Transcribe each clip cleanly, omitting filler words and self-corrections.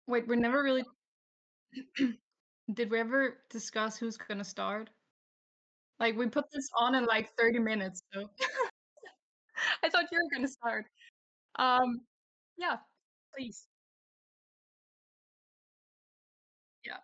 Wait, we never really did we ever discuss who's gonna start? Like, we put this on in, like, 30 minutes, so I thought you were gonna start. Um, yeah, please. Yeah.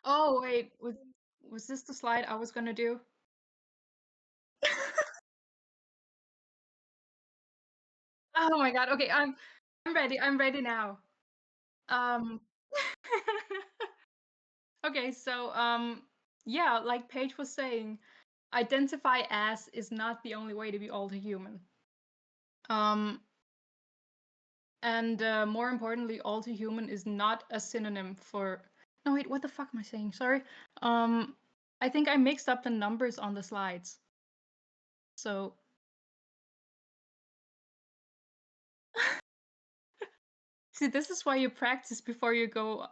Oh, wait, was this the slide I was gonna do? Oh my god, okay, I'm ready now. Um, okay, so, yeah, like Paige was saying, identify as is not the only way to be all too human. Um, and, more importantly, all too human is not a synonym for no, wait, what the fuck am I saying? Sorry. Um, I think I mixed up the numbers on the slides. So see, this is why you practice before you go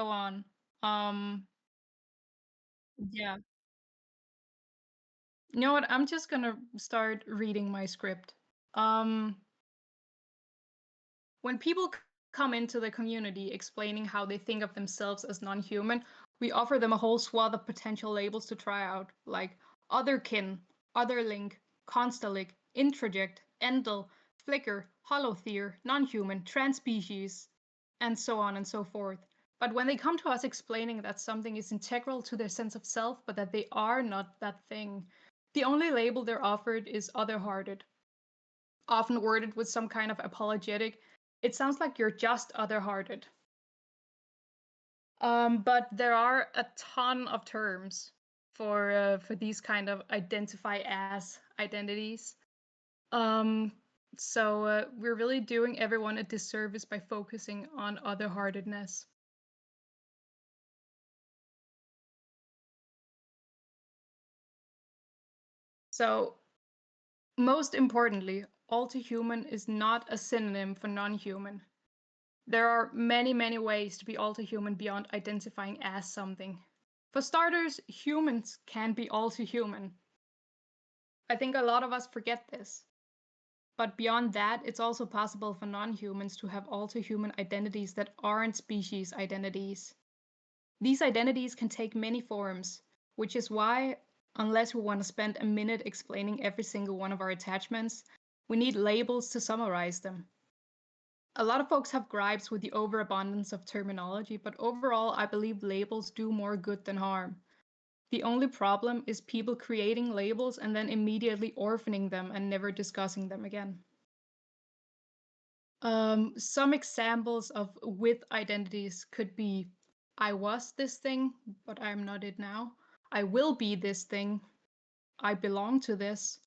on. Um, yeah. You know what? I'm just gonna start reading my script. Um, when people come into the community explaining how they think of themselves as non-human, we offer them a whole swath of potential labels to try out, like otherkin, otherlink, constellic, introject, endel, flicker, holothere, non-human, transspecies, and so on and so forth. But when they come to us explaining that something is integral to their sense of self, but that they are not that thing, the only label they're offered is otherhearted, often worded with some kind of apologetic. It sounds like you're just other-hearted. But there are a ton of terms for these kind of identify as identities. Um, so we're really doing everyone a disservice by focusing on other-heartedness. So most importantly, all too human is not a synonym for non-human. There are many, many ways to be all too human beyond identifying as something. For starters, humans can be all too human. I think a lot of us forget this. But beyond that, it's also possible for non humans to have all too human identities that aren't species identities. These identities can take many forms, which is why, unless we want to spend a minute explaining every single one of our attachments, we need labels to summarize them. A lot of folks have gripes with the overabundance of terminology, but overall, I believe labels do more good than harm. The only problem is people creating labels and then immediately orphaning them and never discussing them again. Some examples of with identities could be I was this thing, but I'm not it now. I will be this thing. I belong to this.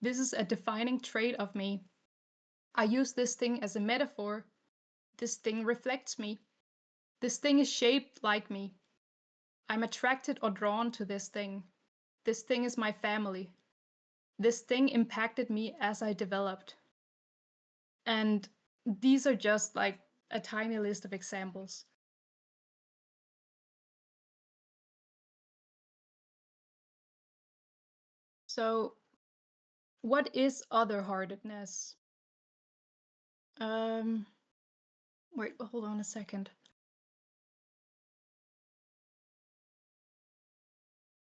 This is a defining trait of me. I use this thing as a metaphor. This thing reflects me. This thing is shaped like me. I'm attracted or drawn to this thing. This thing is my family. This thing impacted me as I developed. And these are just like a tiny list of examples. So, what is other-heartedness? Um, Wait, hold on a second.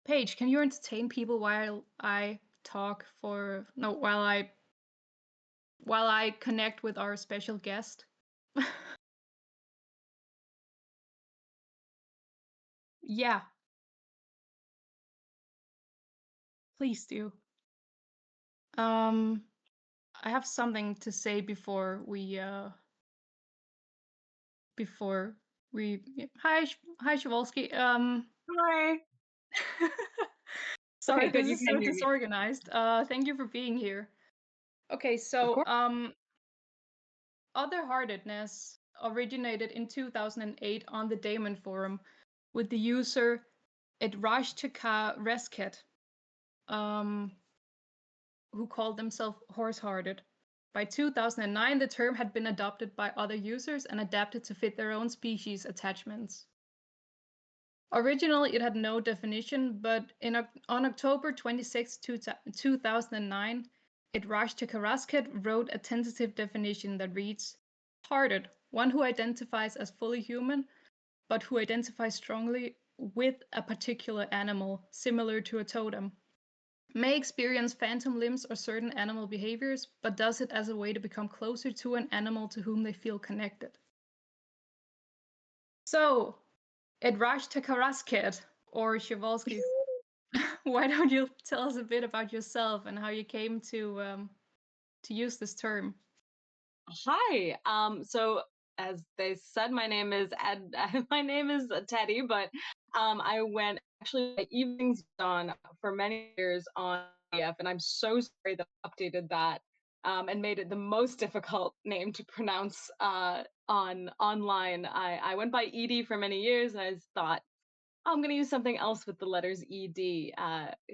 Paige, can you entertain people while I talk for no while I connect with our special guest? Yeah, please do. Um, I have something to say before we hi Vaalski. Hi. Sorry, Okay, this good. You is so can hear me. disorganized. Thank you for being here. Okay, Of so course. otherheartedness originated in 2008 on the Damon forum with the user Resket, who called themselves horse-hearted. By 2009, the term had been adopted by other users and adapted to fit their own species attachments. Originally, it had no definition, but on October 26, 2009, Resket wrote a tentative definition that reads, "Hearted, one who identifies as fully human, but who identifies strongly with a particular animal, similar to a totem. May experience phantom limbs or certain animal behaviors, but does it as a way to become closer to an animal to whom they feel connected." So, Karasket, or Przewalski, why don't you tell us a bit about yourself and how you came to use this term? Hi. So as they said, my name is Ed. My name is Teddy, but I went actually my evenings on for many years on EF, and I'm so sorry that I updated that and made it the most difficult name to pronounce on online. I went by Edie for many years, and I just thought, "Oh, I'm going to use something else with the letters ED,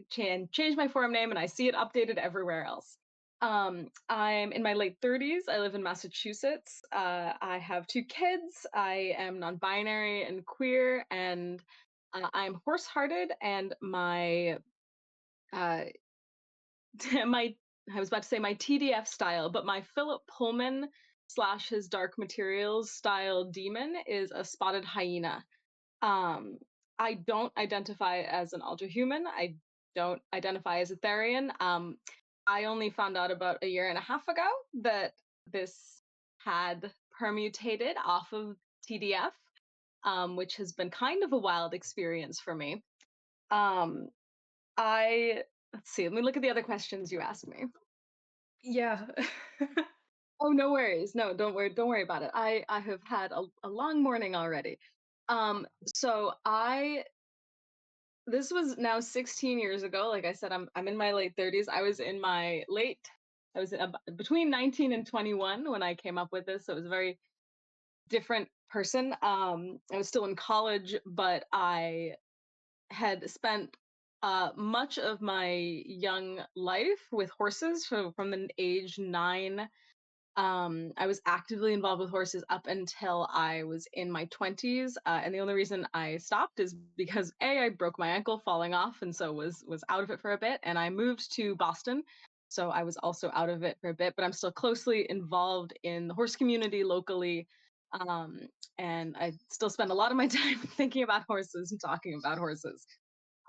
change my forum name, and I see it updated everywhere else. I'm in my late 30s. I live in Massachusetts. I have 2 kids. I am non-binary and queer, and I'm horse-hearted. And my uh, my I was about to say my TDF style, but my Philip Pullman slash his Dark Materials style demon is a spotted hyena. um, I don't identify as an alterhuman. I don't identify as a Therian. I only found out about a year and a half ago that this had permutated off of TDF, which has been kind of a wild experience for me. Um, I Let's see. Let me look at the other questions you asked me. Yeah. Oh, no worries. No, don't worry. Don't worry about it. I have had a long morning already. So I This was now 16 years ago. Like I said, I'm in my late 30s. I was between 19 and 21 when I came up with this. So it was a very different person. I was still in college, but I had spent much of my young life with horses from the age 9. I was actively involved with horses up until I was in my 20s, and the only reason I stopped is because I broke my ankle falling off, and so was out of it for a bit. And I moved to Boston, so I was also out of it for a bit. But I'm still closely involved in the horse community locally, um, and I still spend a lot of my time thinking about horses and talking about horses.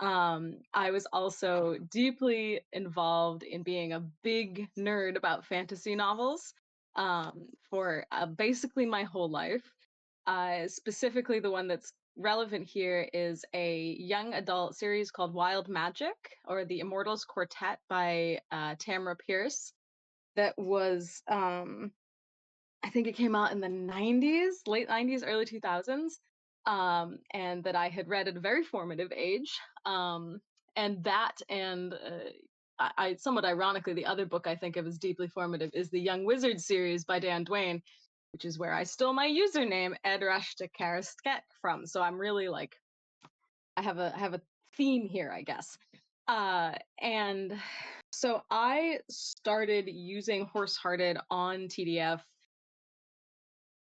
I was also deeply involved in being a big nerd about fantasy novels for basically my whole life. Specifically, the one that's relevant here is a young adult series called Wild Magic, or The Immortals Quartet by Tamra Pierce. That was, I think it came out in the 90s, late 90s, early 2000s, and that I had read at a very formative age. And that, and I somewhat ironically, the other book I think of as deeply formative is the Young Wizard series by Dan Duane, which is where I stole my username Ed Karastek from. So I'm really like, I have a theme here, I guess. And so I started using Horse Hearted on TDF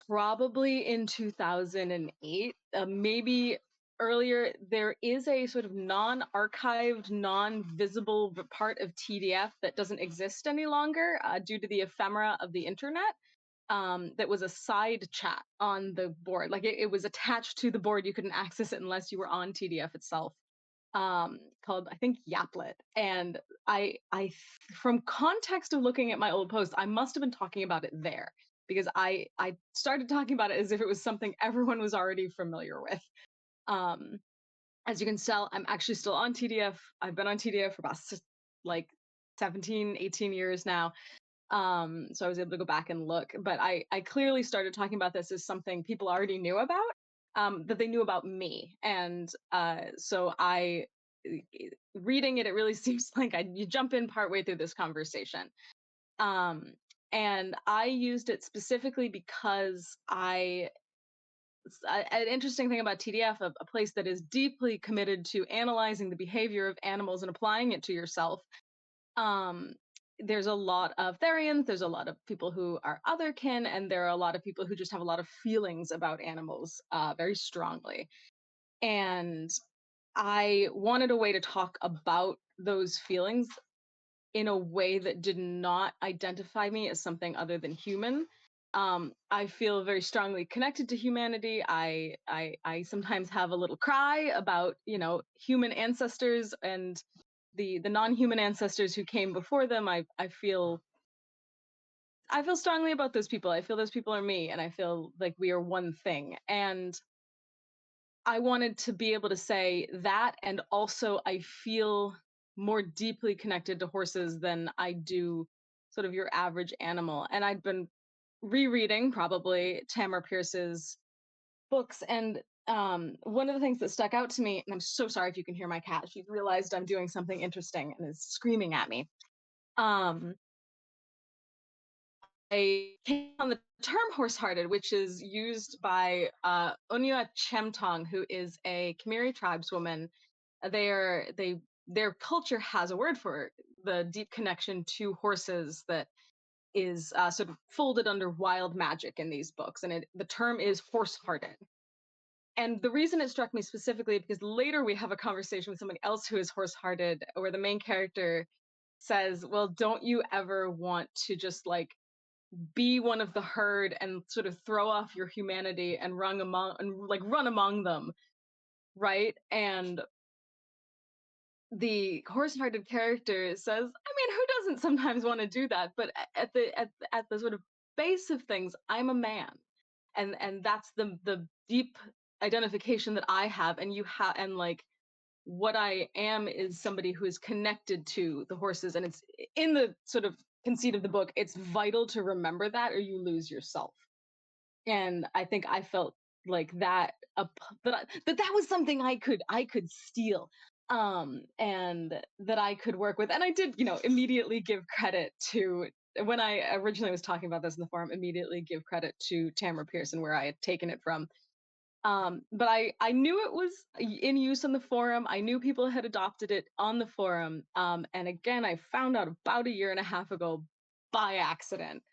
probably in 2008, maybe earlier. There is a sort of non-archived, non-visible part of TDF that doesn't exist any longer due to the ephemera of the internet. that was a side chat on the board. Like it was attached to the board. You couldn't access it unless you were on TDF itself. Called I think Yaplet. And from context of looking at my old posts, I must have been talking about it there because I started talking about it as if it was something everyone was already familiar with. Um, as you can tell, I'm actually still on TDF. I've been on TDF for about like 17, 18 years now. So I was able to go back and look, but I clearly started talking about this as something people already knew about, that they knew about me. And so reading it, it really seems like you jump in partway through this conversation. Um, and I used it specifically because an interesting thing about TDF, a place that is deeply committed to analyzing the behavior of animals and applying it to yourself. Um, there's a lot of Therians, there's a lot of people who are otherkin, and there are a lot of people who just have a lot of feelings about animals very strongly. And I wanted a way to talk about those feelings in a way that did not identify me as something other than human. I feel very strongly connected to humanity. I sometimes have a little cry about, human ancestors and the non-human ancestors who came before them. I feel strongly about those people. I feel those people are me, and I feel like we are one thing. And I wanted to be able to say that, and also I feel more deeply connected to horses than I do sort of your average animal. And I'd been rereading probably Tamara Pierce's books, and one of the things that stuck out to me, and I'm so sorry if you can hear my cat. She's realized I'm doing something interesting and is screaming at me. Um, I came on the term horse-hearted, which is used by Onya Chemtong, who is a Khmer tribeswoman. Their culture has a word for the deep connection to horses that is sort of folded under wild magic in these books, and the term is horse-hearted. And the reason it struck me specifically because later we have a conversation with somebody else who is horse-hearted, where the main character says, "Well, don't you ever want to just like be one of the herd and sort of throw off your humanity and run among them, right?" And the horse-hearted character says, "I mean, who doesn't sometimes want to do that? But at the sort of base of things, I'm a man, and that's the deep identification that I have, and you have, and like what I am is somebody who is connected to the horses, and it's in the sort of conceit of the book. It's vital to remember that, or you lose yourself." And I think I felt like that that was something I could steal, and that I could work with. And I did, immediately give credit to, when I originally was talking about this in the forum, immediately give credit to Tamara Pearson where I had taken it from. But I knew it was in use on the forum. I knew people had adopted it on the forum. And again, I found out about a year and a half ago by accident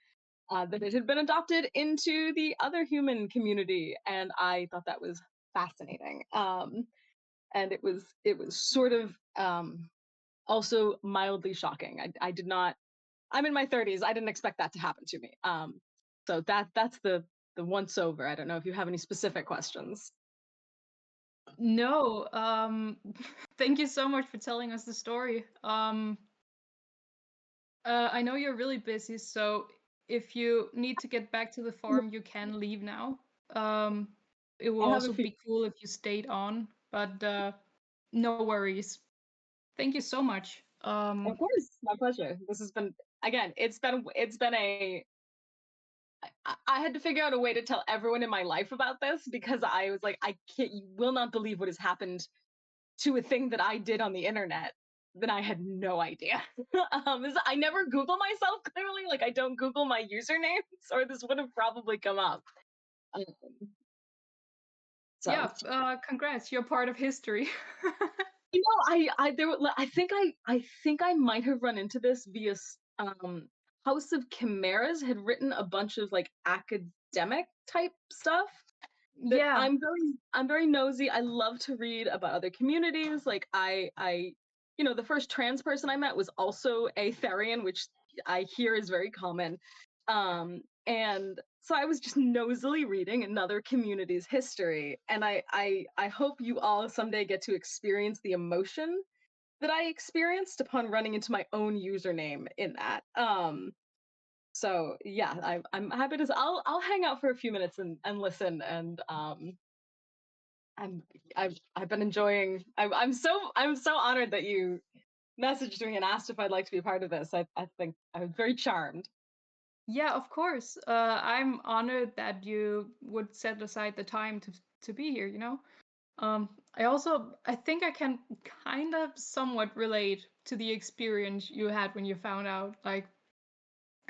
that it had been adopted into the other human community, and I thought that was fascinating. And it was sort of also mildly shocking. I did not. I'm in my 30s. I didn't expect that to happen to me. So that's the once over. I don't know if you have any specific questions. No, thank you so much for telling us the story. I know you're really busy, so if you need to get back to the farm, you can leave now. Um, it will I have a also few. be cool if you stayed on, but no worries. Thank you so much. Of course, my pleasure. This has been, again. It's been a. I had to figure out a way to tell everyone in my life about this because I was like, I can't. You will not believe what has happened to a thing that I did on the internet that I had no idea. I never Google myself, clearly. Like, I don't Google my usernames, or this would have probably come up. Um, so, Yeah, congrats, you're part of history. I think I might have run into this via House of Chimeras had written a bunch of like academic type stuff that Yeah, I'm very nosy. I love to read about other communities. Like the first trans person I met was also a Therian, which I hear is very common. And so I was just nosily reading another community's history, and I hope you all someday get to experience the emotion that I experienced upon running into my own username in that. So yeah, I'm happy to. I'll hang out for a few minutes and listen, and I'm I've been enjoying. I'm so honored that you messaged me and asked if I'd like to be a part of this. I think I was very charmed. Yeah, of course. I'm honored that you would set aside the time to be here, you know? I think I can kind of somewhat relate to the experience you had when you found out. Like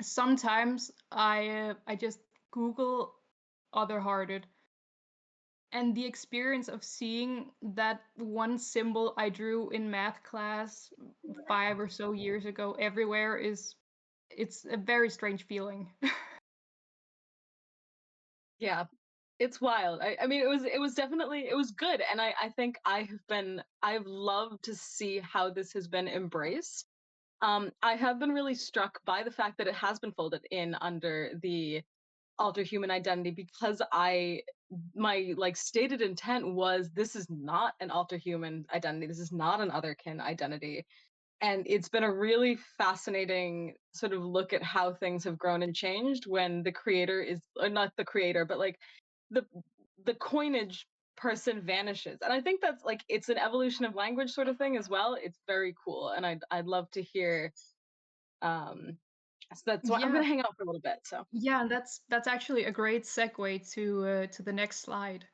sometimes I just Google otherhearted, and the experience of seeing that one symbol I drew in math class 5 or so years ago everywhere is it's a very strange feeling. Yeah, it's wild. I mean, it was definitely it was good, and I think I've loved to see how this has been embraced. I have been really struck by the fact that it has been folded in under the alter human identity, because I my like stated intent was this is not an alter human identity. This is not an otherkin identity. And it's been a really fascinating sort of look at how things have grown and changed when the creator is, or not the creator, but like the the coinage person vanishes. And I think that's like it's an evolution of language sort of thing as well. It's very cool, and I'd love to hear. um so that's why I'm Yeah, gonna hang out for a little bit. So yeah, and that's actually a great segue to the next slide.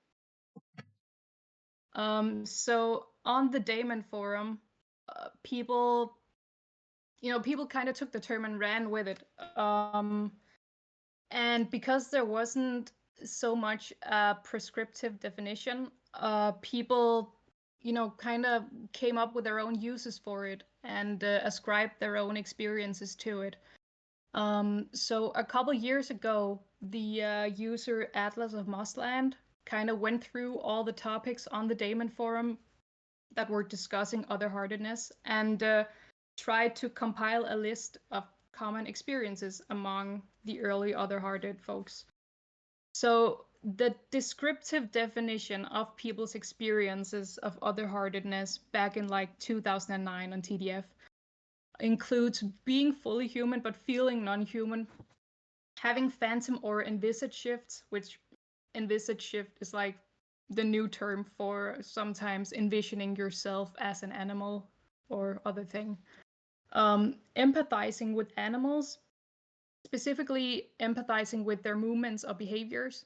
So on the Damon forum, people, people kind of took the term and ran with it. And because there wasn't so much prescriptive definition, people, kind of came up with their own uses for it and ascribed their own experiences to it. So a couple years ago, the user Atlas of Mossland kind of went through all the topics on the Damon forum that were discussing otherheartedness and tried to compile a list of common experiences among the early otherhearted folks. So the descriptive definition of people's experiences of otherheartedness back in like 2009 on TDF includes being fully human but feeling non-human, having phantom or envisage shifts, which envisage shift is like the new term for sometimes envisioning yourself as an animal or other thing. Empathizing with animals, specifically empathizing with their movements or behaviors,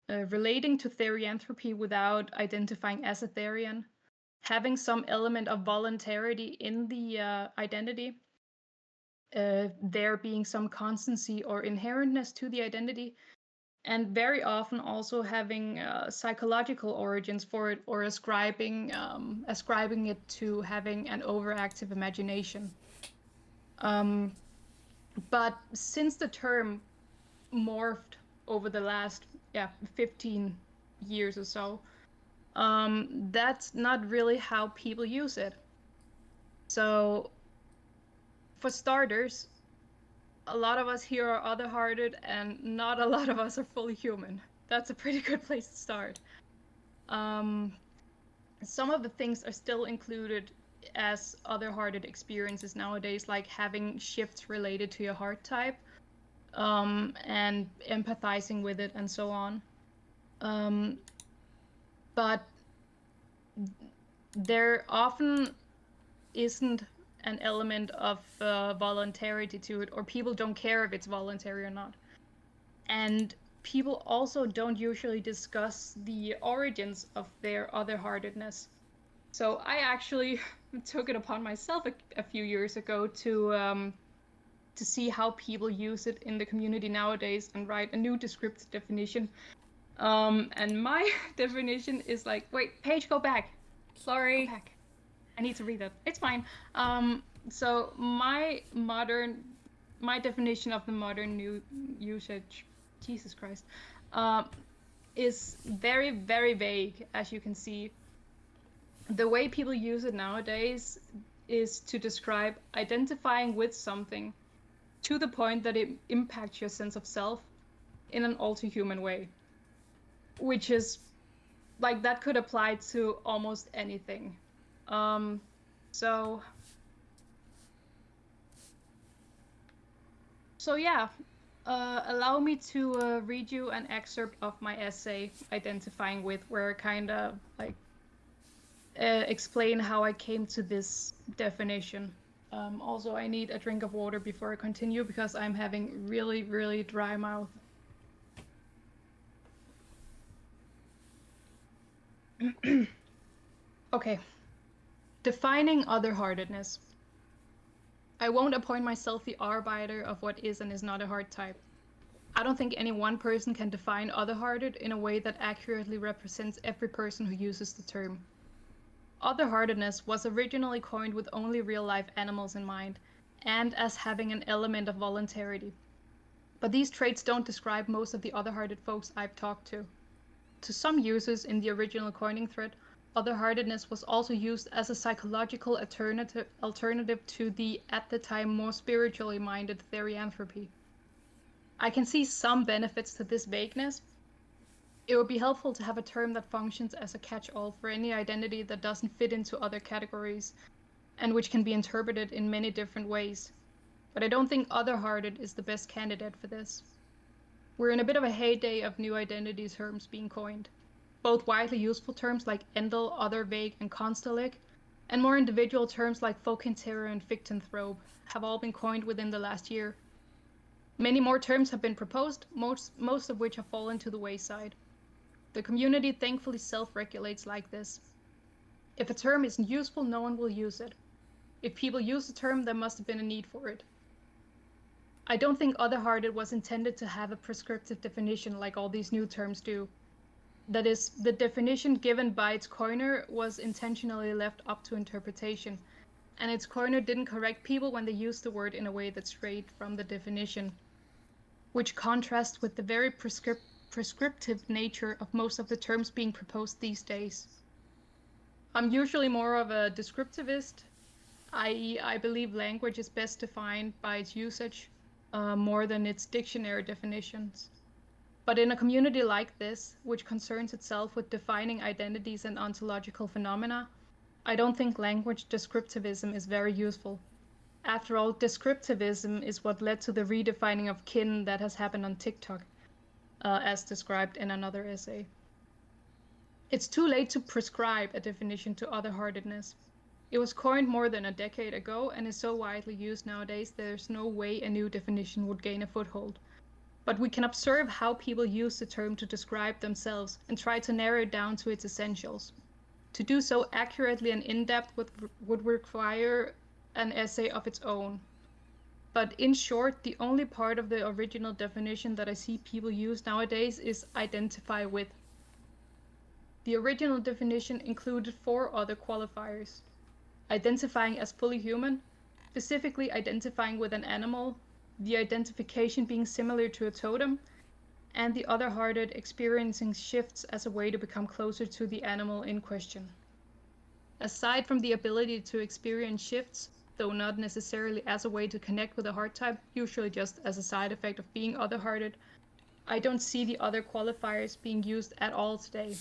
relating to therianthropy without identifying as a therian, having some element of voluntarity in the identity, there being some constancy or inherentness to the identity, and very often also having psychological origins for it or ascribing it to having an overactive imagination. But since the term morphed over the last 15 years or so, that's not really how people use it. So for starters, a lot of us here are other-hearted and not a lot of us are fully human. That's a pretty good place to start. Um, some of the things are still included as other-hearted experiences nowadays, like having shifts related to your heart type, and empathizing with it and so on. Um, but there often isn't an element of voluntarity to it, or people don't care if it's voluntary or not. And people also don't usually discuss the origins of their other-heartedness. So I actually took it upon myself a few years ago to see how people use it in the community nowadays and write a new descriptive definition. And my definition is like, wait, page, go back. Go Sorry. back. I need to read that. It's fine. So my definition of the modern new usage, Jesus Christ, um, is very, very vague, as you can see. The way people use it nowadays is to describe identifying with something to the point that it impacts your sense of self, in an all-too-human way, which is like that could apply to almost anything. Um, so yeah, allow me to read you an excerpt of my essay, Identifying With, where I kind of like explain how I came to this definition. Also, I need a drink of water before I continue because I'm having really, really dry mouth. Okay. Defining otherheartedness. I won't appoint myself the arbiter of what is and is not a heart type. I don't think any one person can define otherhearted in a way that accurately represents every person who uses the term. Otherheartedness was originally coined with only real-life animals in mind, and as having an element of voluntarity. But these traits don't describe most of the other-hearted folks I've talked to. To some users in the original coining thread, other-heartedness was also used as a psychological alternative to the, at the time, more spiritually minded therianthropy. I can see some benefits to this vagueness. It would be helpful to have a term that functions as a catch-all for any identity that doesn't fit into other categories, and which can be interpreted in many different ways. But I don't think other-hearted is the best candidate for this. We're in a bit of a heyday of new identity terms being coined. Both widely useful terms like Endel, Other, Vague, and Constellic, and more individual terms like Folkinterra and Fictanthrope have all been coined within the last year. Many more terms have been proposed, most of which have fallen to the wayside. The community thankfully self-regulates like this. If a term isn't useful, no one will use it. If people use the term, there must have been a need for it. I don't think other-hearted was intended to have a prescriptive definition like all these new terms do. That is, the definition given by its coiner was intentionally left up to interpretation, and its coiner didn't correct people when they used the word in a way that strayed from the definition, which contrasts with the very prescriptive nature of most of the terms being proposed these days. I'm usually more of a descriptivist, i.e., I believe language is best defined by its usage more than its dictionary definitions. But in a community like this, which concerns itself with defining identities and ontological phenomena, I don't think language descriptivism is very useful. After all, descriptivism is what led to the redefining of kin that has happened on TikTok, as described in another essay. It's too late to prescribe a definition to other-heartedness. It was coined more than a decade ago and is so widely used nowadays there's no way a new definition would gain a foothold. But we can observe how people use the term to describe themselves and try to narrow it down to its essentials. To do so accurately and in-depth would require an essay of its own. But in short, the only part of the original definition that I see people use nowadays is identify with. The original definition included 4 other qualifiers: identifying as fully human, specifically identifying with an animal, the identification being similar to a totem, and the other-hearted experiencing shifts as a way to become closer to the animal in question. Aside from the ability to experience shifts, though not necessarily as a way to connect with a heart type, usually just as a side effect of being other-hearted, I don't see the other qualifiers being used at all today.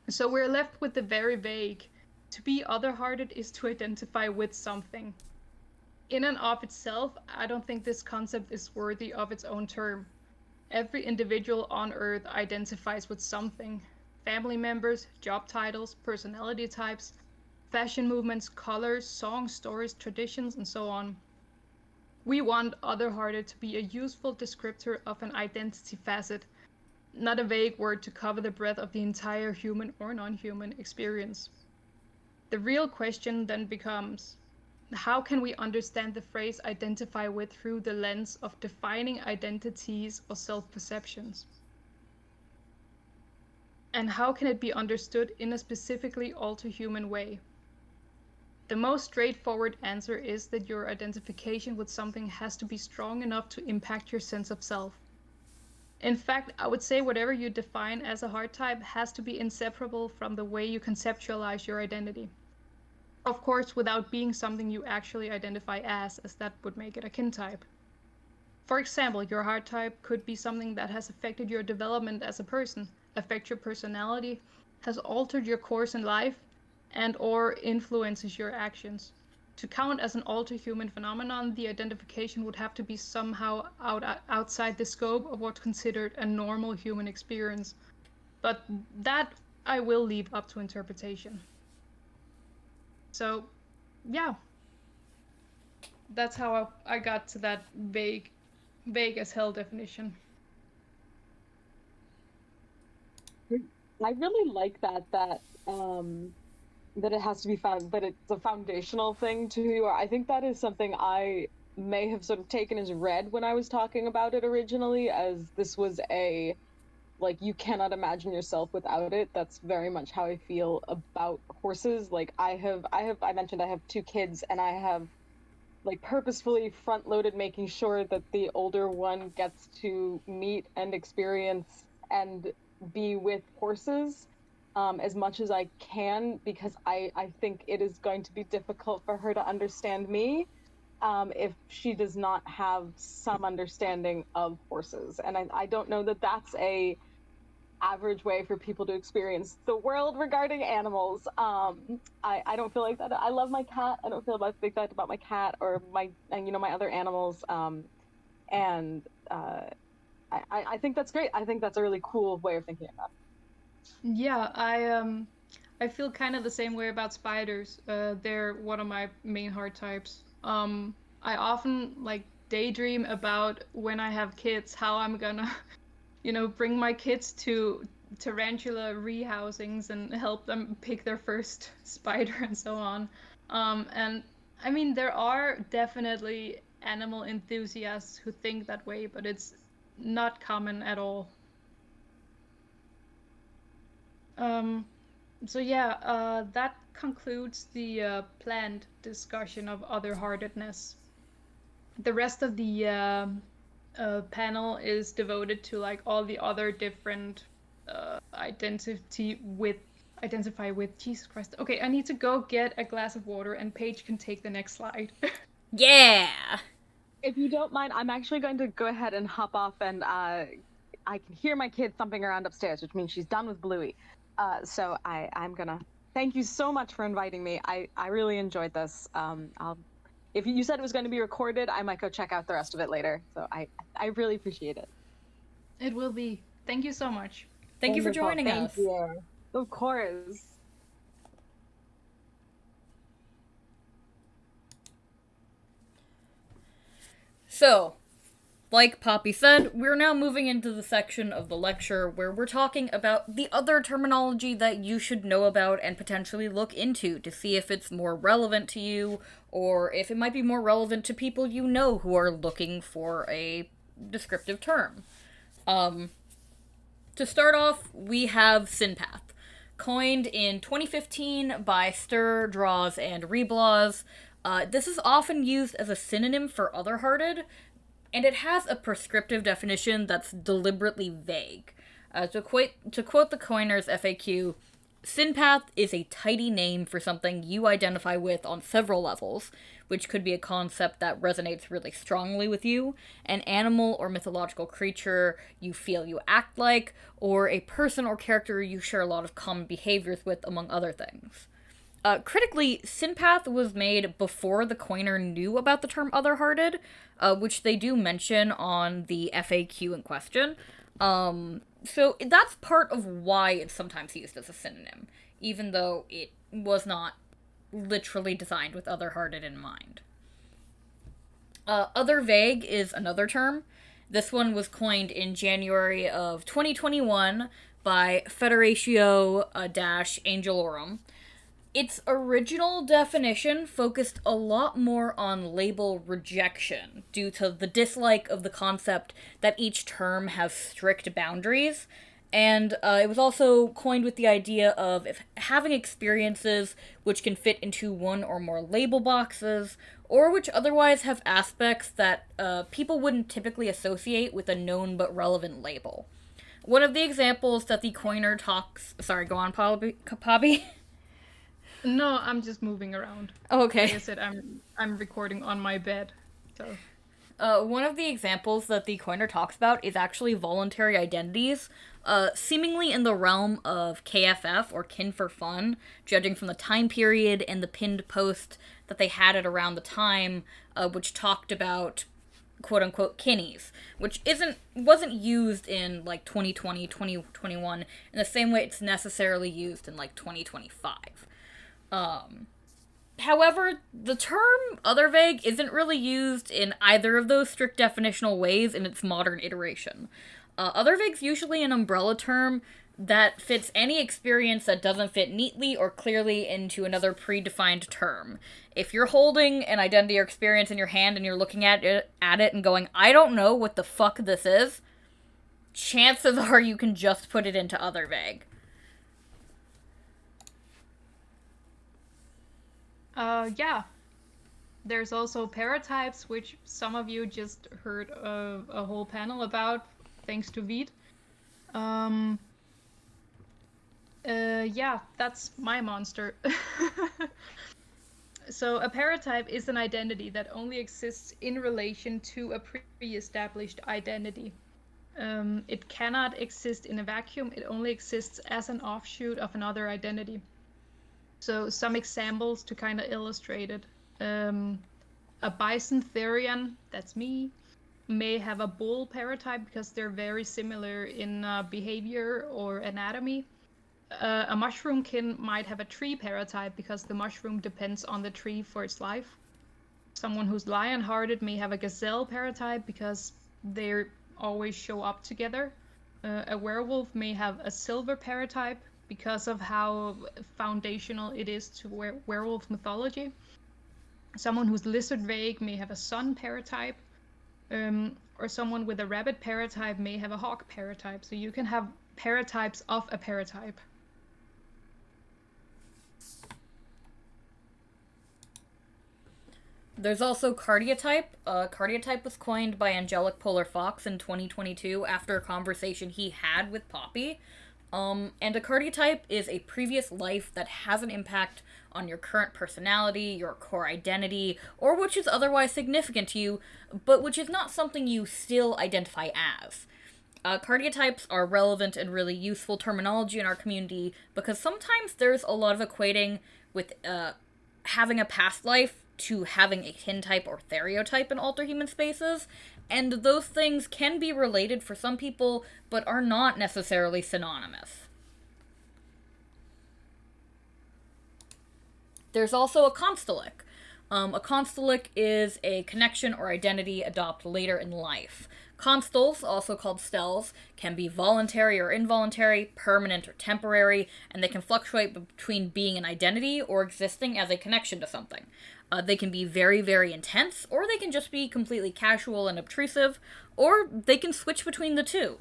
So we're left with the very vague. To be other-hearted is to identify with something. In and of itself, I don't think this concept is worthy of its own term. Every individual on Earth identifies with something. Family members, job titles, personality types, fashion movements, colors, songs, stories, traditions, and so on. We want other-hearted to be a useful descriptor of an identity facet, not a vague word to cover the breadth of the entire human or non-human experience. The real question then becomes, how can we understand the phrase identify with through the lens of defining identities or self-perceptions? And how can it be understood in a specifically all-too-human way? The most straightforward answer is that your identification with something has to be strong enough to impact your sense of self. In fact, I would say whatever you define as a heart type has to be inseparable from the way you conceptualize your identity. Of course, without being something you actually identify as that would make it a kin type. For example, your heart type could be something that has affected your development as a person, affect your personality, has altered your course in life, and or influences your actions. To count as an alter-human phenomenon, the identification would have to be somehow outside the scope of what's considered a normal human experience. But that I will leave up to interpretation. So, yeah, that's how I got to that vague as hell definition. I really like that it has to be found, that it's a foundational thing to who you are. I think that is something I may have sort of taken as read when I was talking about it originally, as this was a, like, you cannot imagine yourself without it. That's very much how I feel about horses. Like, I mentioned I have two kids, and I have, like, purposefully front loaded making sure that the older one gets to meet and experience and be with horses as much as I can, because I think it is going to be difficult for her to understand me if she does not have some understanding of horses. And I don't know that that's a average way for people to experience the world regarding animals. I don't feel like that. I love my cat. I don't feel like that about my cat or my other animals. And I think that's great. I think that's a really cool way of thinking about it. Yeah, I feel kind of the same way about spiders. They're one of my main heart types. I often like daydream about when I have kids, how I'm gonna, bring my kids to tarantula rehousings and help them pick their first spider and so on. And I mean, there are definitely animal enthusiasts who think that way, but it's not common at all. Um, So yeah, that concludes the planned discussion of other-heartedness. The rest of the panel is devoted to like all the other different identify with. Jesus Christ. Okay, I need to go get a glass of water, and Paige can take the next slide. Yeah. If you don't mind, I'm actually going to go ahead and hop off, and I can hear my kid thumping around upstairs, which means she's done with Bluey. So I'm gonna thank you so much for inviting me. I really enjoyed this. If you said it was going to be recorded, I might go check out the rest of it later. So I really appreciate it. It will be. Thank you so much. Thank you for joining us. us. You. Of course. So, like Poppy said, we're now moving into the section of the lecture where we're talking about the other terminology that you should know about and potentially look into to see if it's more relevant to you, or if it might be more relevant to people you know who are looking for a descriptive term. To start off, we have synpath. Coined in 2015 by Stir, Draws, and Reblaws, this is often used as a synonym for otherhearted, and it has a prescriptive definition that's deliberately vague. To quote the coiner's FAQ, synpath is a tidy name for something you identify with on several levels, which could be a concept that resonates really strongly with you, an animal or mythological creature you feel you act like, or a person or character you share a lot of common behaviors with, among other things. Critically, synpath was made before the coiner knew about the term otherhearted, which they do mention on the FAQ in question. So that's part of why it's sometimes used as a synonym, even though it was not literally designed with otherhearted in mind. Other vague is another term. This one was coined in January of 2021 by Federatio Angelorum. Its original definition focused a lot more on label rejection due to the dislike of the concept that each term has strict boundaries, and it was also coined with the idea of having experiences which can fit into one or more label boxes, or which otherwise have aspects that people wouldn't typically associate with a known but relevant label. One of the examples that the coiner talks... Sorry, go on, Poppy? No, I'm just moving around. Oh, okay. Like I said, I'm recording on my bed, so. One of the examples that the coiner talks about is actually voluntary identities, seemingly in the realm of KFF, or kin for fun, judging from the time period and the pinned post that they had at around the time, which talked about quote-unquote kinnies, which wasn't used in like 2020, 2021 in the same way it's necessarily used in like 2025. However, the term other vague isn't really used in either of those strict definitional ways in its modern iteration. Other vague's usually an umbrella term that fits any experience that doesn't fit neatly or clearly into another predefined term. If you're holding an identity or experience in your hand and you're looking at it and going, I don't know what the fuck this is, chances are you can just put it into other vague. Yeah. There's also paratypes, which some of you just heard a whole panel about, thanks to Veed. Yeah, that's my monster. So a paratype is an identity that only exists in relation to a pre-established identity. It cannot exist in a vacuum. It only exists as an offshoot of another identity. So some examples to kind of illustrate it. A Bicentherian, that's me, may have a bull paratype because they're very similar in behavior or anatomy. A mushroomkin might have a tree paratype because the mushroom depends on the tree for its life. Someone who's lion-hearted may have a gazelle paratype because they always show up together. A werewolf may have a silver paratype because of how foundational it is to werewolf mythology. Someone who's lizard vague may have a sun paratype, or someone with a rabbit paratype may have a hawk paratype. So you can have paratypes of a paratype. There's also cardiotype. Cardiotype was coined by Angelic Polar Fox in 2022 after a conversation he had with Poppy. And a cardiotype is a previous life that has an impact on your current personality, your core identity, or which is otherwise significant to you, but which is not something you still identify as. Cardiotypes are relevant and really useful terminology in our community because sometimes there's a lot of equating with having a past life to having a kin type or stereotype in alterhuman spaces, and those things can be related for some people, but are not necessarily synonymous. There's also a constellic. A constellic is a connection or identity adopted later in life. Constels, also called stels, can be voluntary or involuntary, permanent or temporary, and they can fluctuate between being an identity or existing as a connection to something. They can be very, very intense, or they can just be completely casual and obtrusive, or they can switch between the two.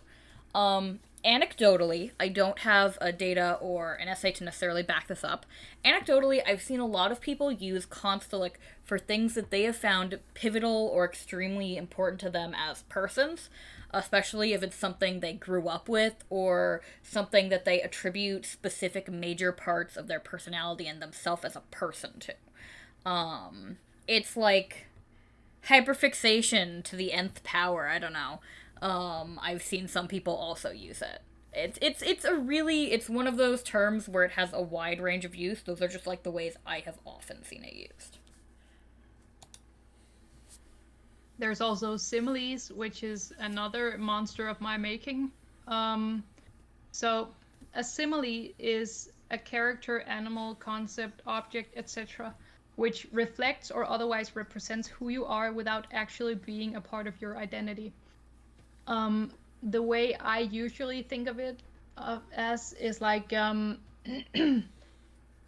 Anecdotally, I don't have a data or an essay to necessarily back this up. Anecdotally, I've seen a lot of people use constellic for things that they have found pivotal or extremely important to them as persons, especially if it's something they grew up with or something that they attribute specific major parts of their personality and themselves as a person to. It's like hyperfixation to the nth power, I don't know. I've seen some people also use it. It's one of those terms where it has a wide range of use. Those are just like the ways I have often seen it used. There's also similes, which is another monster of my making. So a simile is a character, animal, concept, object, etc., which reflects or otherwise represents who you are without actually being a part of your identity. The way I usually think of it as is like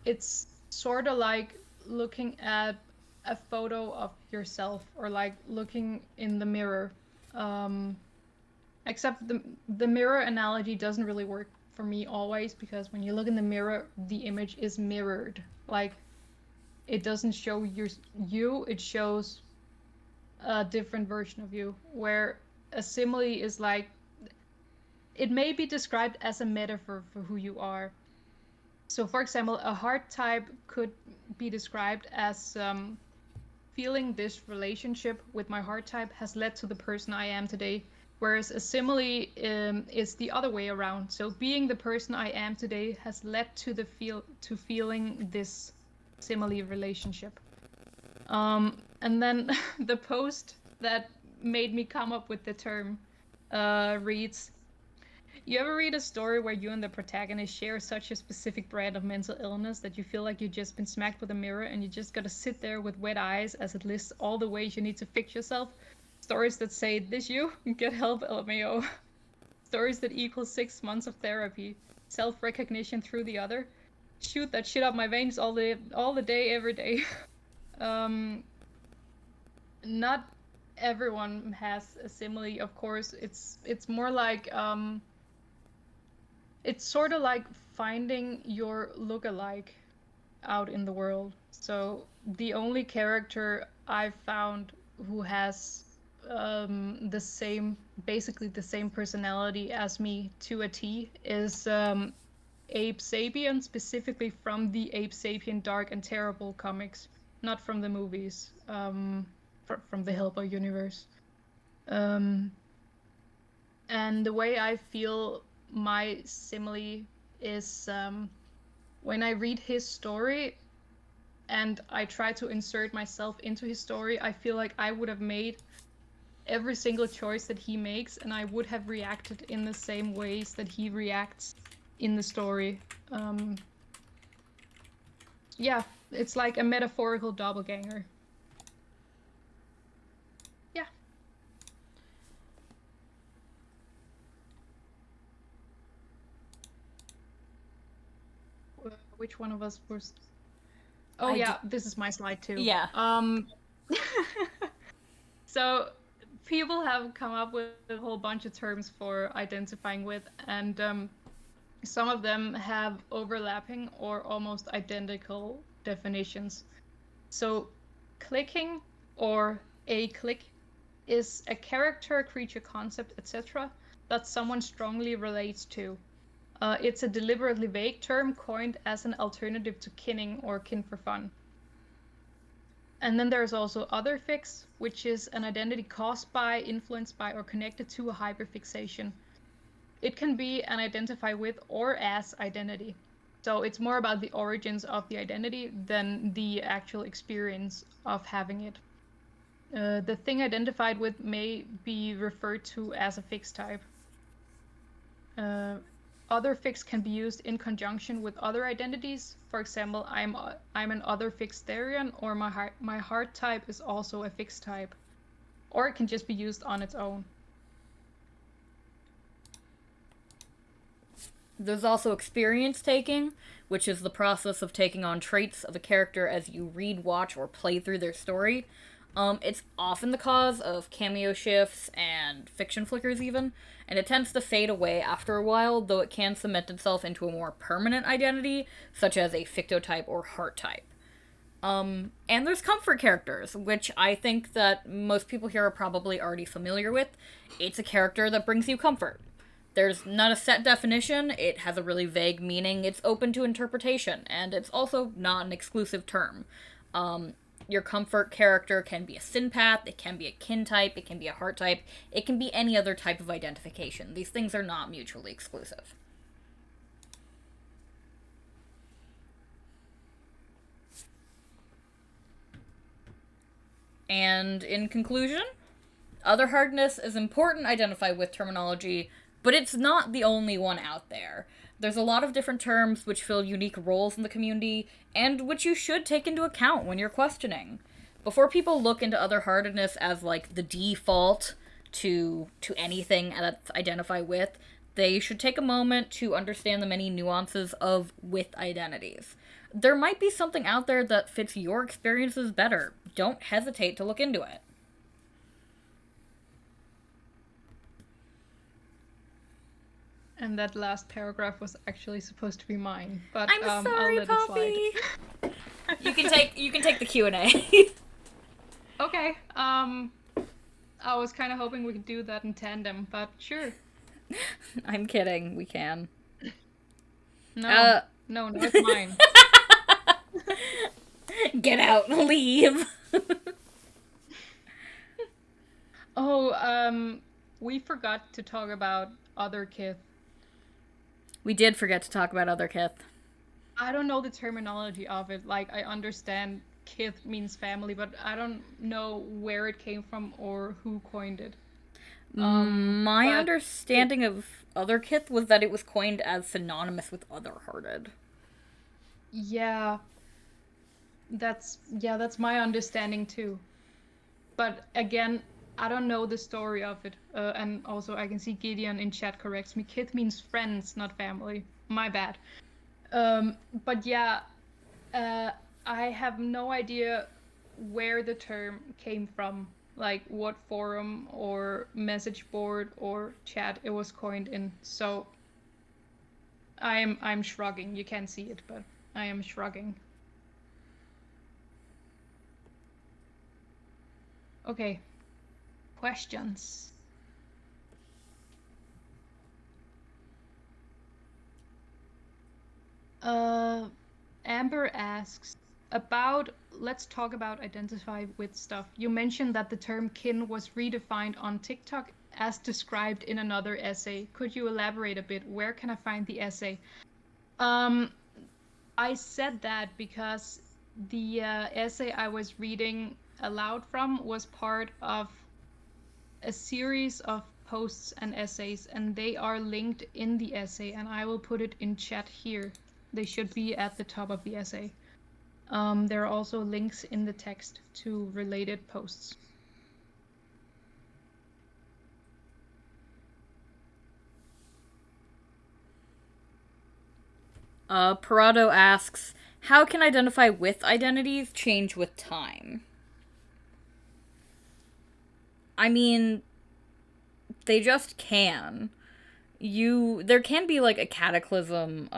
it's sort of like looking at a photo of yourself or like looking in the mirror. Except the mirror analogy doesn't really work for me always, because when you look in the mirror, the image is mirrored. Like, it doesn't show you, it shows a different version of you, where a simile is like, it may be described as a metaphor for who you are. So for example, a heart type could be described as feeling this relationship with my heart type has led to the person I am today. Whereas a simile is the other way around. So being the person I am today has led to feeling this simile relationship. And then the post that made me come up with the term reads, you ever read a story where you and the protagonist share such a specific brand of mental illness that you feel like you've just been smacked with a mirror and you just gotta sit there with wet eyes as it lists all the ways you need to fix yourself? Stories that say, this you? Get help, LMAO. Stories that equal 6 months of therapy. Self-recognition through the other. Shoot that shit up my veins all the day, every day. Not everyone has a simile, of course. It's more like it's sort of like finding your look-alike out in the world. So the only character I've found who has basically the same personality as me to a T is Abe Sapien, specifically from the Abe Sapien Dark and Terrible comics, not from the movies, from the Hellboy universe. And the way I feel my simile is when I read his story and I try to insert myself into his story, I feel like I would have made every single choice that he makes, and I would have reacted in the same ways that he reacts in the story. Yeah, it's like a metaphorical doppelganger. Yeah. Which one of us was... Oh, yeah, this is my slide too. Yeah. So people have come up with a whole bunch of terms for identifying with, and some of them have overlapping or almost identical definitions. So clicking or a click is a character, creature, concept, etc. that someone strongly relates to. It's a deliberately vague term coined as an alternative to kinning or kin for fun. And then there's also otherfix, which is an identity caused by, influenced by, or connected to a hyperfixation. It can be an identify with or as identity. So it's more about the origins of the identity than the actual experience of having it. The thing identified with may be referred to as a fixed type. Otherfix can be used in conjunction with other identities. For example, I'm an otherfixarian, or my heart type is also a fixed type. Or it can just be used on its own. There's also experience taking, which is the process of taking on traits of a character as you read, watch, or play through their story. It's often the cause of cameo shifts and fiction flickers even, and it tends to fade away after a while, though it can cement itself into a more permanent identity, such as a fictotype or heart type. And there's comfort characters, which I think that most people here are probably already familiar with. It's a character that brings you comfort. There's not a set definition, it has a really vague meaning, it's open to interpretation, and it's also not an exclusive term. Your comfort character can be a synpath, it can be a kin type, it can be a heart type, it can be any other type of identification. These things are not mutually exclusive. And in conclusion, otherheartedness is important to identify with terminology, but it's not the only one out there. There's a lot of different terms which fill unique roles in the community, and which you should take into account when you're questioning. Before people look into otherheartedness as, like, the default to anything that's identify with, they should take a moment to understand the many nuances of with identities. There might be something out there that fits your experiences better. Don't hesitate to look into it. And that last paragraph was actually supposed to be mine, but I'm sorry, I'll let Poppy. it slide. You can take the Q&A. Okay. I was kind of hoping we could do that in tandem, but sure. I'm kidding. We can. No, it's mine. Get out. Leave. Oh, we forgot to talk about other kith. We did forget to talk about other kith. I don't know the terminology of it. Like, I understand kith means family, but I don't know where it came from or who coined it. My But understanding of other kith was that it was coined as synonymous with otherhearted. yeah, that's my understanding too. But again, I don't know the story of it. And also, I can see Gideon in chat corrects me. Kith means friends, not family. My bad. But yeah, uh, I have no idea where the term came from, like what forum or message board or chat it was coined in. So I'm shrugging. You can't see it, but I am shrugging. Okay. Questions. Amber asks let's talk about identify with stuff. You mentioned that the term kin was redefined on TikTok as described in another essay. Could you elaborate a bit? Where can I find the essay? Um, I said that because the essay I was reading aloud from was part of a series of posts and essays, and they are linked in the essay, and I will put it in chat here. They should be at the top of the essay. There are also links in the text to related posts. Parado asks, how can identify with identities change with time? I mean, they just can. There can be like a cataclysmic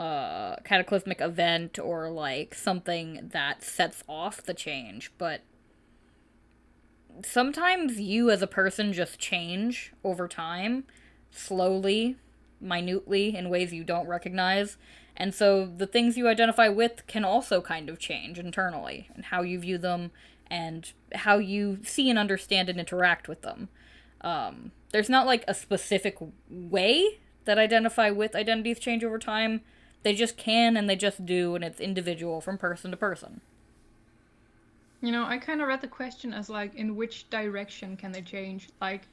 event or like something that sets off the change, but sometimes you as a person just change over time, slowly, minutely, in ways you don't recognize. And so the things you identify with can also kind of change internally, and how you view them, and how you see and understand and interact with them. There's not like a specific way that identify with identities change over time. They just can and they just do, and it's individual from person to person. You know, I kind of read the question as like, in which direction can they change? Like,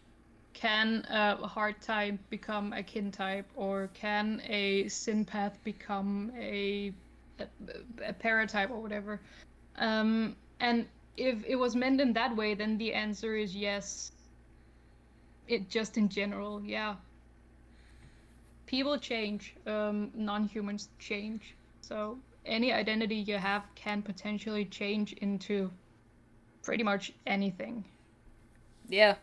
can a heart type become a kin type, or can a synpath become a paratype or whatever? And if it was meant in that way, then the answer is yes. It just in general, yeah. People change, non-humans change. So any identity you have can potentially change into pretty much anything. Yeah.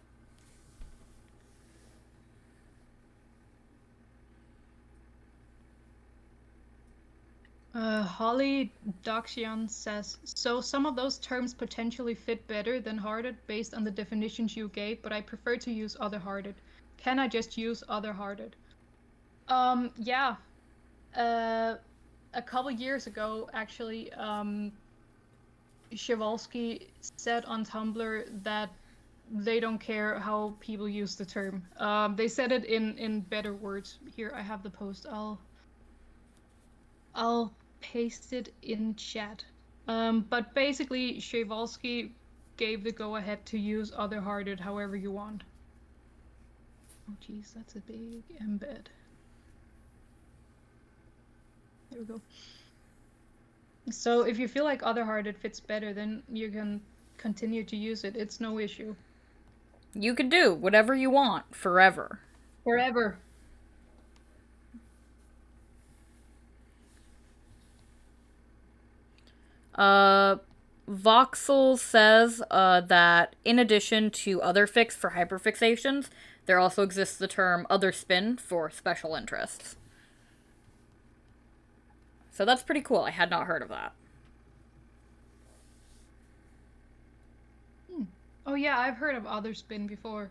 Holly Doxion says, so some of those terms potentially fit better than hearted based on the definitions you gave, but I prefer to use other-hearted. Can I just use other-hearted? Yeah. A couple years ago, actually, Vaalski said on Tumblr that they don't care how people use the term. They said it in better words. Here, I have the post. I'll paste it in chat. But basically, Vaalski gave the go-ahead to use other-hearted however you want. Oh, geez, that's a big embed. There we go. So if you feel like other-hearted fits better, then you can continue to use it. It's no issue. You can do whatever you want forever. Forever. Voxel says that in addition to other fix for hyperfixations, there also exists the term other spin for special interests. So that's pretty cool. I had not heard of that. Oh yeah, I've heard of other spin before,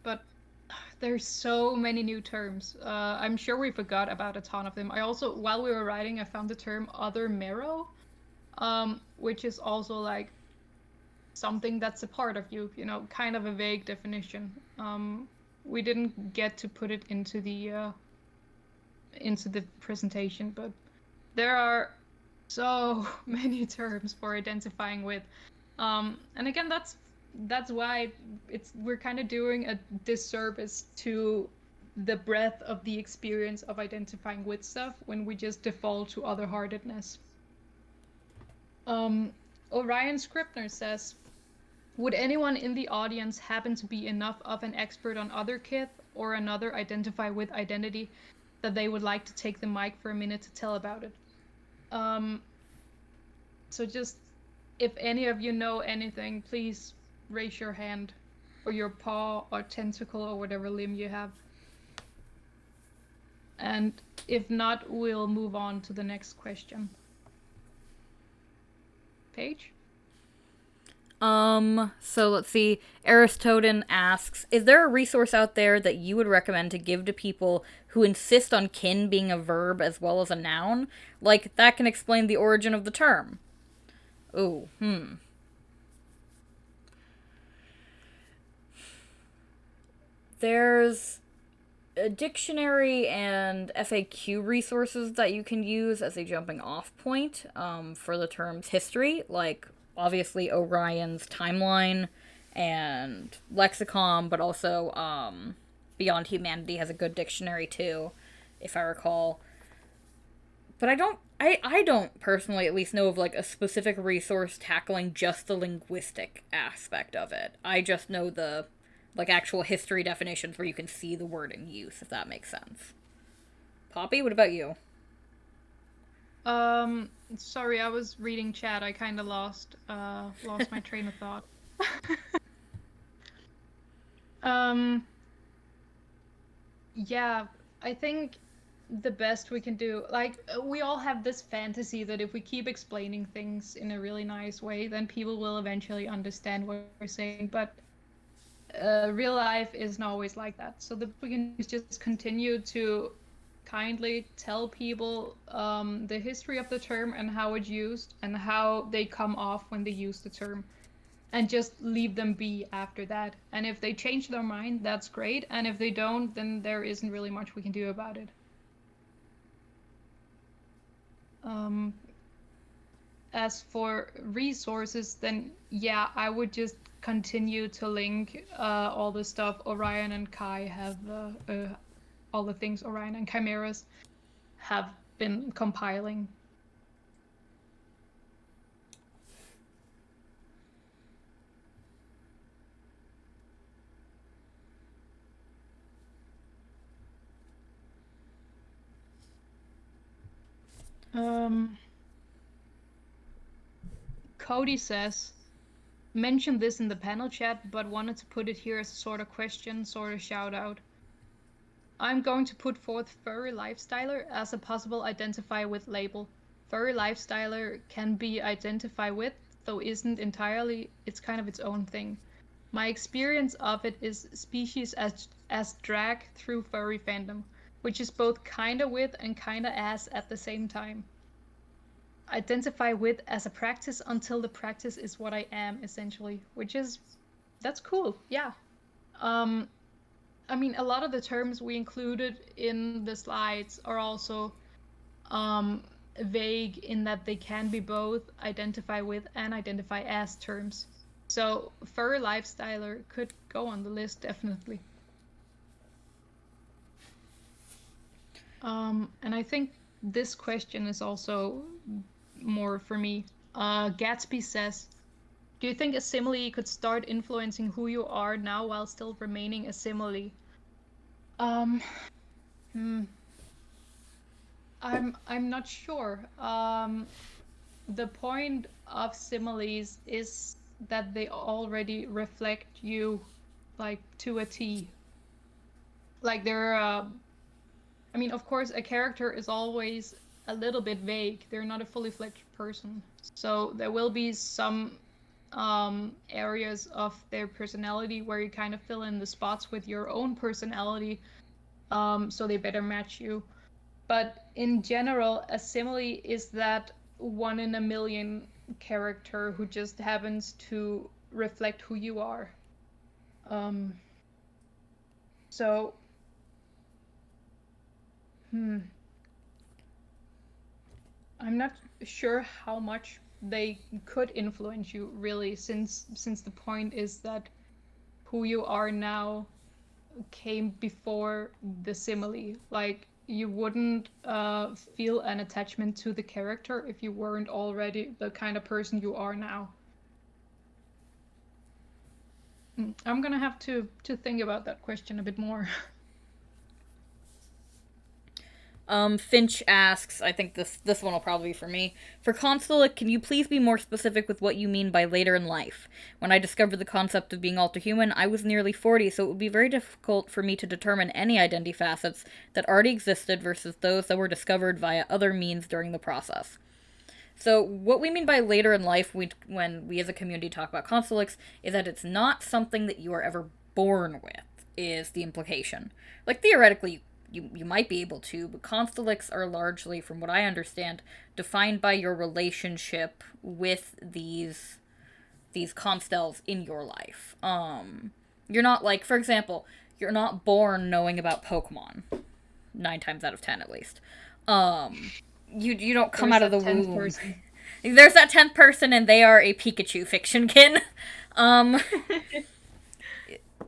but there's so many new terms. I'm sure we forgot about a ton of them. I also, while we were writing, I found the term other marrow, which is also like something that's a part of you, kind of a vague definition. We didn't get to put it into the presentation, but there are so many terms for identifying with. And again, that's why we're kind of doing a disservice to the breadth of the experience of identifying with stuff when we just default to otherheartedness. Orion Scribner says, would anyone in the audience happen to be enough of an expert on otherkith or another identify with identity that they would like to take the mic for a minute to tell about it? So just, if any of you know anything, please raise your hand or your paw or tentacle or whatever limb you have. And if not, we'll move on to the next question. Paige? So let's see. Aristodan asks, is there a resource out there that you would recommend to give to people who insist on kin being a verb as well as a noun? Like, that can explain the origin of the term. Ooh, There's a dictionary and FAQ resources that you can use as a jumping off point for the term's history, like obviously Orion's timeline and lexicon, but also Beyond Humanity has a good dictionary too, if I recall. But I don't personally at least know of like a specific resource tackling just the linguistic aspect of it. I just know the like actual history definitions where you can see the word in use, if that makes sense. Poppy, what about you? Sorry, I was reading chat. I kind of lost my train of thought. Yeah, I think the best we can do, like, we all have this fantasy that if we keep explaining things in a really nice way, then people will eventually understand what we're saying. But real life isn't always like that. So that we can just continue to kindly tell people the history of the term and how it's used and how they come off when they use the term, and just leave them be after that. And if they change their mind, that's great. And if they don't, then there isn't really much we can do about it. As for resources, then yeah, I would just continue to link all the stuff Orion and Kai have, all the things Orion and Chimeras have been compiling. Cody says, mentioned this in the panel chat, but wanted to put it here as a sort of question, sort of shout out. I'm going to put forth furry lifestyler as a possible identify with label. Furry lifestyler can be identify with, though isn't entirely, it's kind of its own thing. My experience of it is species as drag through furry fandom, which is both kinda with and kinda as at the same time. Identify with as a practice until the practice is what I am, essentially, that's cool. Yeah. I mean, a lot of the terms we included in the slides are also vague in that they can be both identify with and identify as terms. So furry lifestyler could go on the list, definitely. And I think this question is also more for me. Gatsby says, do you think a simile could start influencing who you are now while still remaining a simile? I'm not sure. The point of similes is that they already reflect you, like, to a T. Like, they're I mean, of course, a character is always a little bit vague. They're not a fully fledged person. So there will be some areas of their personality where you kind of fill in the spots with your own personality, so they better match you. But in general, a simile is that one in a million character who just happens to reflect who you are. So, I'm not sure how much they could influence you really, since the point is that who you are now came before the simile. Like, you wouldn't feel an attachment to the character if you weren't already the kind of person you are now. I'm gonna have to think about that question a bit more. Finch asks, I think this one will probably be for me. For Consulate, can you please be more specific with what you mean by later in life? When I discovered the concept of being all-too-human, I was nearly 40, so it would be very difficult for me to determine any identity facets that already existed versus those that were discovered via other means during the process. So, what we mean by later in life, when we as a community talk about consulates, is that it's not something that you are ever born with, is the implication. Like, theoretically, you might be able to, but constellates are largely, from what I understand, defined by your relationship with these constels in your life. You're not like, for example, you're not born knowing about Pokemon. 9 times out of 10 at least. You don't come There's out of the that 10th womb. person. There's that 10th person, and they are a Pikachu fictionkin.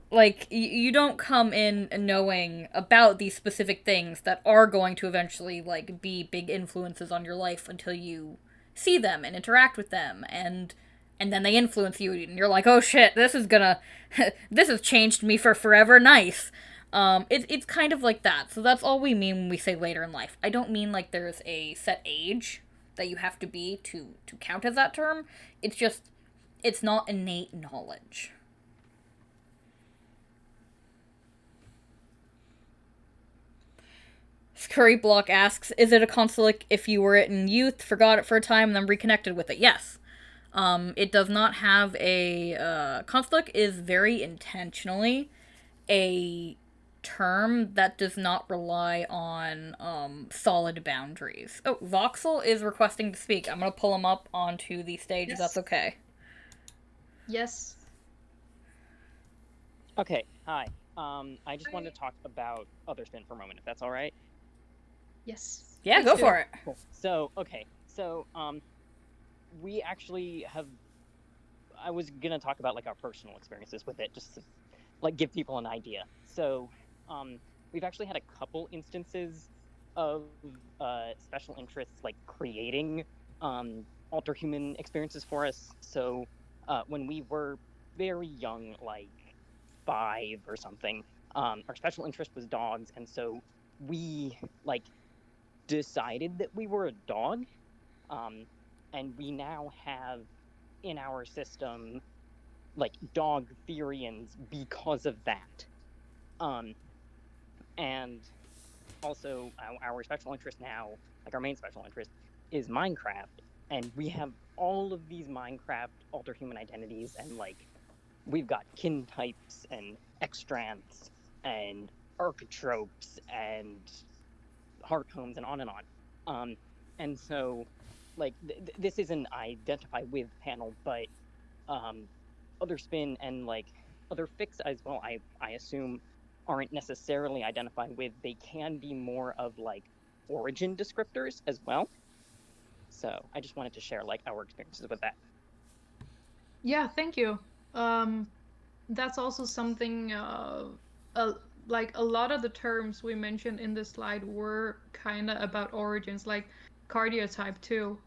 Like, you don't come in knowing about these specific things that are going to eventually, like, be big influences on your life until you see them and interact with them, and then they influence you, and you're like, oh shit, this has changed me for forever, nice. It's kind of like that, so that's all we mean when we say later in life. I don't mean like there's a set age that you have to be to count as that term. It's just, it's not innate knowledge. Curry Block asks, is it a consulate if you were it in youth, forgot it for a time, and then reconnected with it? Yes. It does not have a... consulate is very intentionally a term that does not rely on solid boundaries. Oh, Voxel is requesting to speak. I'm going to pull him up onto the stage if that's okay. Yes. Okay, hi. I just wanted to talk about Otherspin for a moment, if that's all right. Yes. Yeah, go for it. Cool. So, okay. So, we actually have... I was gonna talk about, like, our personal experiences with it, just to, like, give people an idea. So, we've actually had a couple instances of special interests, like, creating alter-human experiences for us. So, when we were very young, like 5 or something, our special interest was dogs, and so we, like, decided that we were a dog, and we now have in our system, like, dog Therians because of that. And also our special interest now, like our main special interest, is Minecraft, and we have all of these Minecraft alter-human identities, and, like, we've got kin types and extranths and archetypes and heart homes and on and on. And so, like, this is an identify with panel, but other spin and, like, other fix as well, I assume, aren't necessarily identify with. They can be more of, like, origin descriptors as well. So I just wanted to share, like, our experiences with that. Yeah, thank you. That's also something, like a lot of the terms we mentioned in this slide were kind of about origins, like cardiotype too,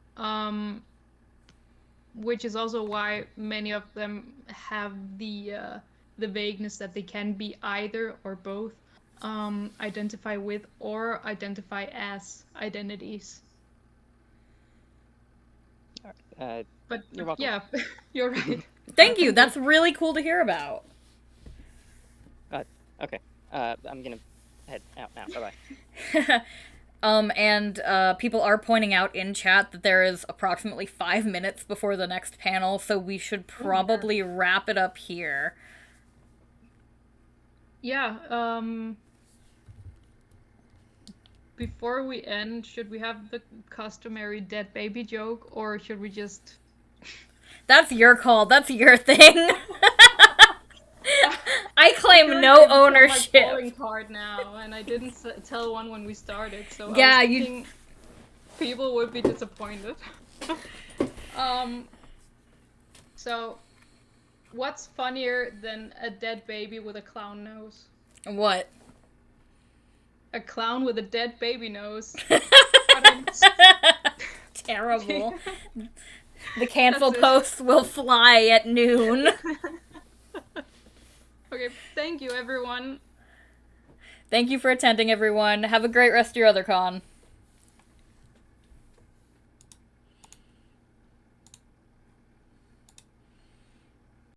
which is also why many of them have the vagueness that they can be either or both, identify with or identify as identities. But You're welcome. yeah, you're right. Thank you. That's really cool to hear about. Okay. I'm gonna head out now. Bye-bye. And people are pointing out in chat that there is approximately 5 minutes before the next panel, so we should probably wrap it up here. Yeah, before we end, should we have the customary dead baby joke, or should we just That's your call. That's your thing. I claim feel like no I become my ownership. calling card now, and I didn't tell one when we started, so Yeah, I was thinking people would be disappointed. So, what's funnier than a dead baby with a clown nose? What? A clown with a dead baby nose. Terrible. The cancel That's it. posts will fly at noon. Okay, thank you everyone. Thank you for attending, everyone. Have a great rest of your Othercon.